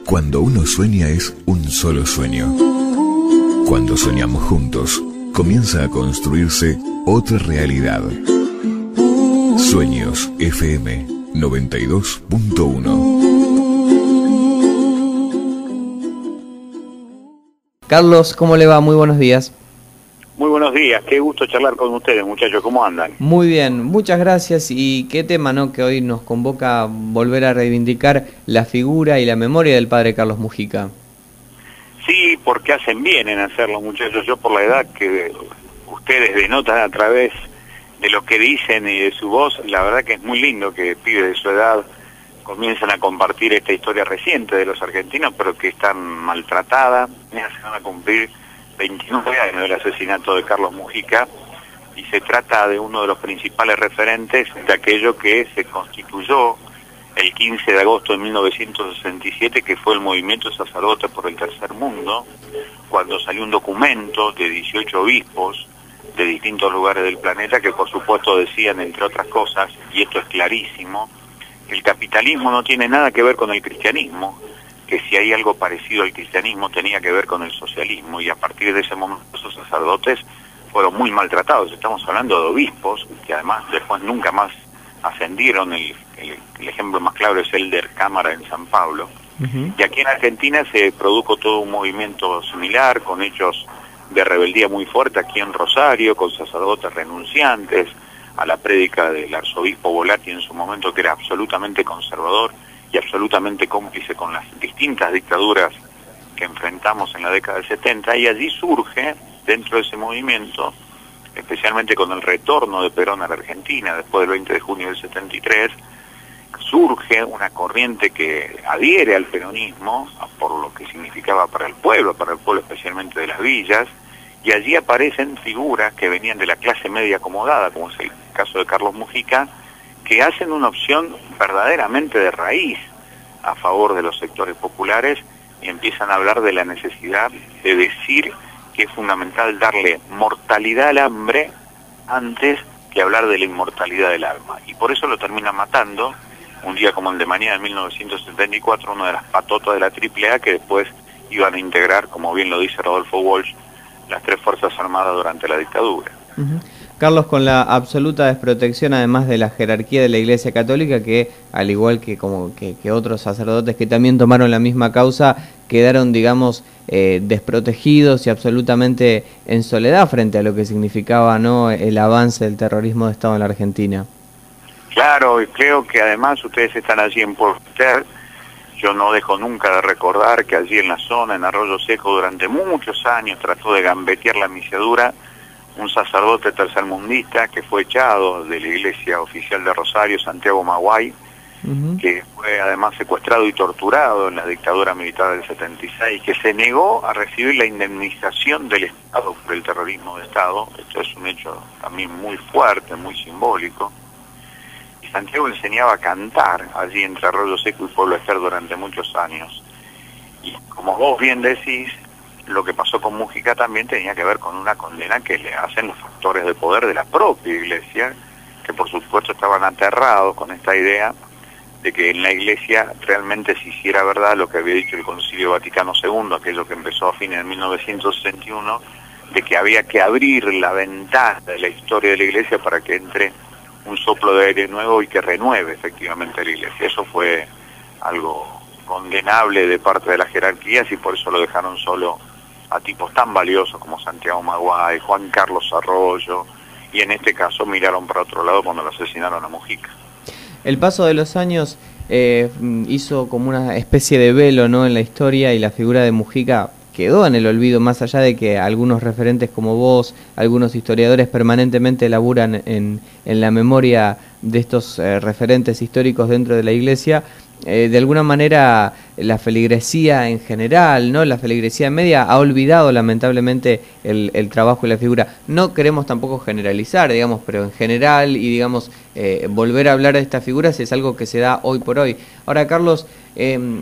Cuando uno sueña es un solo sueño. Cuando soñamos juntos, comienza a construirse otra realidad. Sueños FM 92.1. Carlos, ¿cómo le va? Muy buenos días. Muy buenos días, qué gusto charlar con ustedes, muchachos, ¿cómo andan? Muy bien, muchas gracias. Y qué tema, ¿no?, que hoy nos convoca a volver a reivindicar la figura y la memoria del padre Carlos Mujica. Sí, porque hacen bien en hacerlo, muchachos. Yo, por la edad que ustedes denotan a través de lo que dicen y de su voz, la verdad que es muy lindo que pibes de su edad comiencen a compartir esta historia reciente de los argentinos, pero que están maltratada. Se van a cumplir 29 años del asesinato de Carlos Mujica, y se trata de uno de los principales referentes de aquello que se constituyó el 15 de agosto de 1967, que fue el movimiento sacerdote por el tercer mundo, cuando salió un documento de 18 obispos de distintos lugares del planeta que por supuesto decían, entre otras cosas, y esto es clarísimo, que el capitalismo no tiene nada que ver con el cristianismo, que si hay algo parecido al cristianismo tenía que ver con el socialismo, y a partir de ese momento esos sacerdotes fueron muy maltratados. Estamos hablando de obispos que además después nunca más ascendieron. El ejemplo más claro es el de Cámara en San Pablo. Y aquí en Argentina se produjo todo un movimiento similar, con hechos de rebeldía muy fuerte aquí en Rosario, con sacerdotes renunciantes a la prédica del arzobispo Volati en su momento, que era absolutamente conservador y absolutamente cómplice con las distintas dictaduras que enfrentamos en la década del 70, y allí surge, dentro de ese movimiento, especialmente con el retorno de Perón a la Argentina, después del 20 de junio del 73, surge una corriente que adhiere al peronismo, por lo que significaba para el pueblo especialmente de las villas, y allí aparecen figuras que venían de la clase media acomodada, como es el caso de Carlos Mujica, que hacen una opción verdaderamente de raíz a favor de los sectores populares y empiezan a hablar de la necesidad de decir que es fundamental darle mortalidad al hambre antes que hablar de la inmortalidad del alma. Y por eso lo terminan matando, un día como el de mañana de 1974, una de las patotas de la AAA que después iban a integrar, como bien lo dice Rodolfo Walsh, las tres Fuerzas Armadas durante la dictadura. Carlos, con la absoluta desprotección además de la jerarquía de la Iglesia Católica, que al igual que otros sacerdotes que también tomaron la misma causa, quedaron, digamos, desprotegidos y absolutamente en soledad frente a lo que significaba, ¿no?, el avance del terrorismo de Estado en la Argentina. Claro, y creo que además ustedes están allí en Porter. Yo no dejo nunca de recordar que allí en la zona, en Arroyo Seco, durante muchos años trató de gambetear la misiadura un sacerdote tercermundista que fue echado de la iglesia oficial de Rosario, Santiago Maguay, que fue además secuestrado y torturado en la dictadura militar del 76, que se negó a recibir la indemnización del Estado por el terrorismo de Estado. Esto es un hecho también muy fuerte, muy simbólico. Y Santiago enseñaba a cantar allí entre Arroyo Seco y Pueblo Ester durante muchos años. Y como vos bien decís, lo que pasó con Mujica también tenía que ver con una condena que le hacen los factores de poder de la propia iglesia, que por supuesto estaban aterrados con esta idea de que en la iglesia realmente se hiciera verdad lo que había dicho el Concilio Vaticano II, aquello que empezó a fines de 1961, de que había que abrir la ventana de la historia de la iglesia para que entre un soplo de aire nuevo y que renueve efectivamente la iglesia. Eso fue algo condenable de parte de las jerarquías, y por eso lo dejaron solo a tipos tan valiosos como Santiago Maguay, Juan Carlos Arroyo, y en este caso miraron para otro lado cuando lo asesinaron a Mujica. El paso de los años hizo como una especie de velo, ¿no?, en la historia, y la figura de Mujica quedó en el olvido, más allá de que algunos referentes como vos, algunos historiadores permanentemente laburan en la memoria de estos referentes históricos dentro de la Iglesia. De alguna manera la feligresía en general, ¿no?, la feligresía media ha olvidado lamentablemente el trabajo y la figura. No queremos tampoco generalizar, digamos, pero en general, y digamos, volver a hablar de estas figuras es algo que se da hoy por hoy. Ahora, Carlos,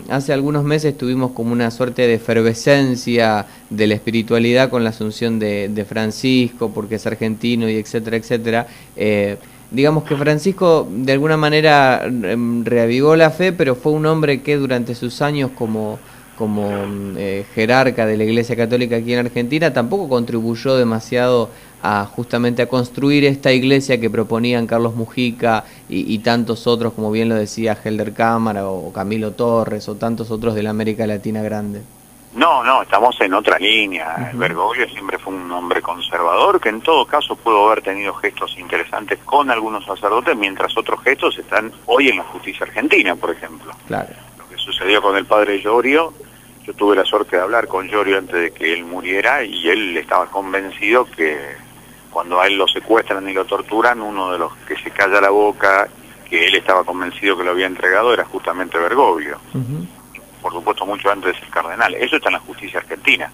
hace algunos meses tuvimos como una suerte de efervescencia de la espiritualidad con la asunción de Francisco, porque es argentino y etcétera, etcétera. digamos que Francisco de alguna manera reavivó la fe, pero fue un hombre que durante sus años como jerarca de la Iglesia Católica aquí en Argentina tampoco contribuyó demasiado justamente a construir esta iglesia que proponían Carlos Mujica y tantos otros, como bien lo decía Helder Cámara o Camilo Torres o tantos otros de la América Latina grande. No, estamos en otra línea. Bergoglio siempre fue un hombre conservador que en todo caso pudo haber tenido gestos interesantes con algunos sacerdotes, mientras otros gestos están hoy en la justicia argentina, por ejemplo. Claro. Lo que sucedió con el padre Llorio, yo tuve la suerte de hablar con Llorio antes de que él muriera y él estaba convencido que cuando a él lo secuestran y lo torturan, uno de los que se calla la boca, que él estaba convencido que lo había entregado, era justamente Bergoglio. Por supuesto mucho antes del cardenal. Eso está en la justicia argentina.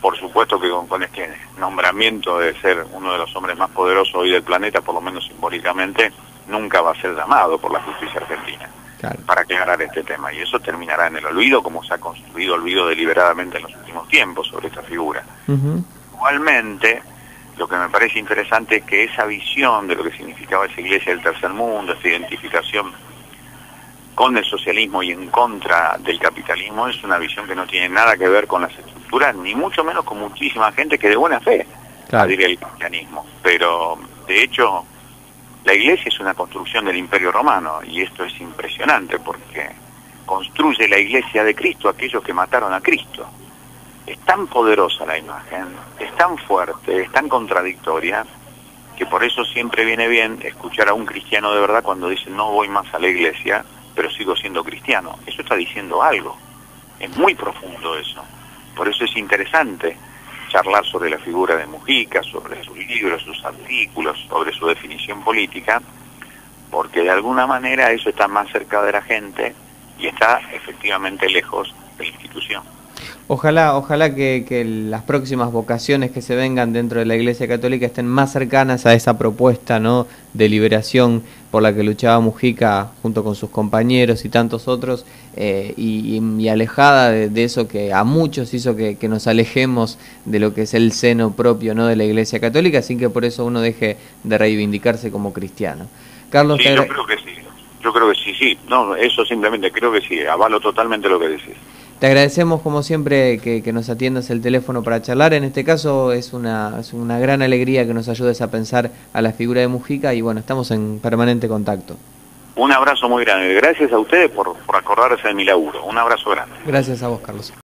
Por supuesto que con este nombramiento de ser uno de los hombres más poderosos hoy del planeta, por lo menos simbólicamente, nunca va a ser llamado por la justicia argentina. Claro. Para aclarar este tema. Y eso terminará en el olvido, como se ha construido olvido deliberadamente en los últimos tiempos sobre esta figura. Igualmente, lo que me parece interesante es que esa visión de lo que significaba esa iglesia del tercer mundo, esa identificación con el socialismo y en contra del capitalismo, es una visión que no tiene nada que ver con las estructuras, ni mucho menos con muchísima gente que de buena fe adhiere al cristianismo. Pero, de hecho, la iglesia es una construcción del Imperio Romano, y esto es impresionante, porque construye la iglesia de Cristo aquellos que mataron a Cristo. Es tan poderosa la imagen, es tan fuerte, es tan contradictoria, que por eso siempre viene bien escuchar a un cristiano de verdad cuando dice no voy más a la iglesia, pero sigo siendo cristiano. Eso está diciendo algo. Es muy profundo eso. Por eso es interesante charlar sobre la figura de Mujica, sobre sus libros, sus artículos, sobre su definición política, porque de alguna manera eso está más cerca de la gente y está efectivamente lejos de la institución. Ojalá que las próximas vocaciones que se vengan dentro de la Iglesia Católica estén más cercanas a esa propuesta, ¿no?, de liberación por la que luchaba Mujica junto con sus compañeros y tantos otros, y alejada de eso que a muchos hizo que nos alejemos de lo que es el seno propio, ¿no?, de la Iglesia Católica, sin que por eso uno deje de reivindicarse como cristiano. Carlos, sí, yo creo que sí. Yo creo que sí. No, eso simplemente creo que sí. Avalo totalmente lo que decís. Te agradecemos como siempre que nos atiendas el teléfono para charlar. En este caso es una gran alegría que nos ayudes a pensar a la figura de Mujica y bueno, estamos en permanente contacto. Un abrazo muy grande. Gracias a ustedes por acordarse de mi laburo. Un abrazo grande. Gracias a vos, Carlos.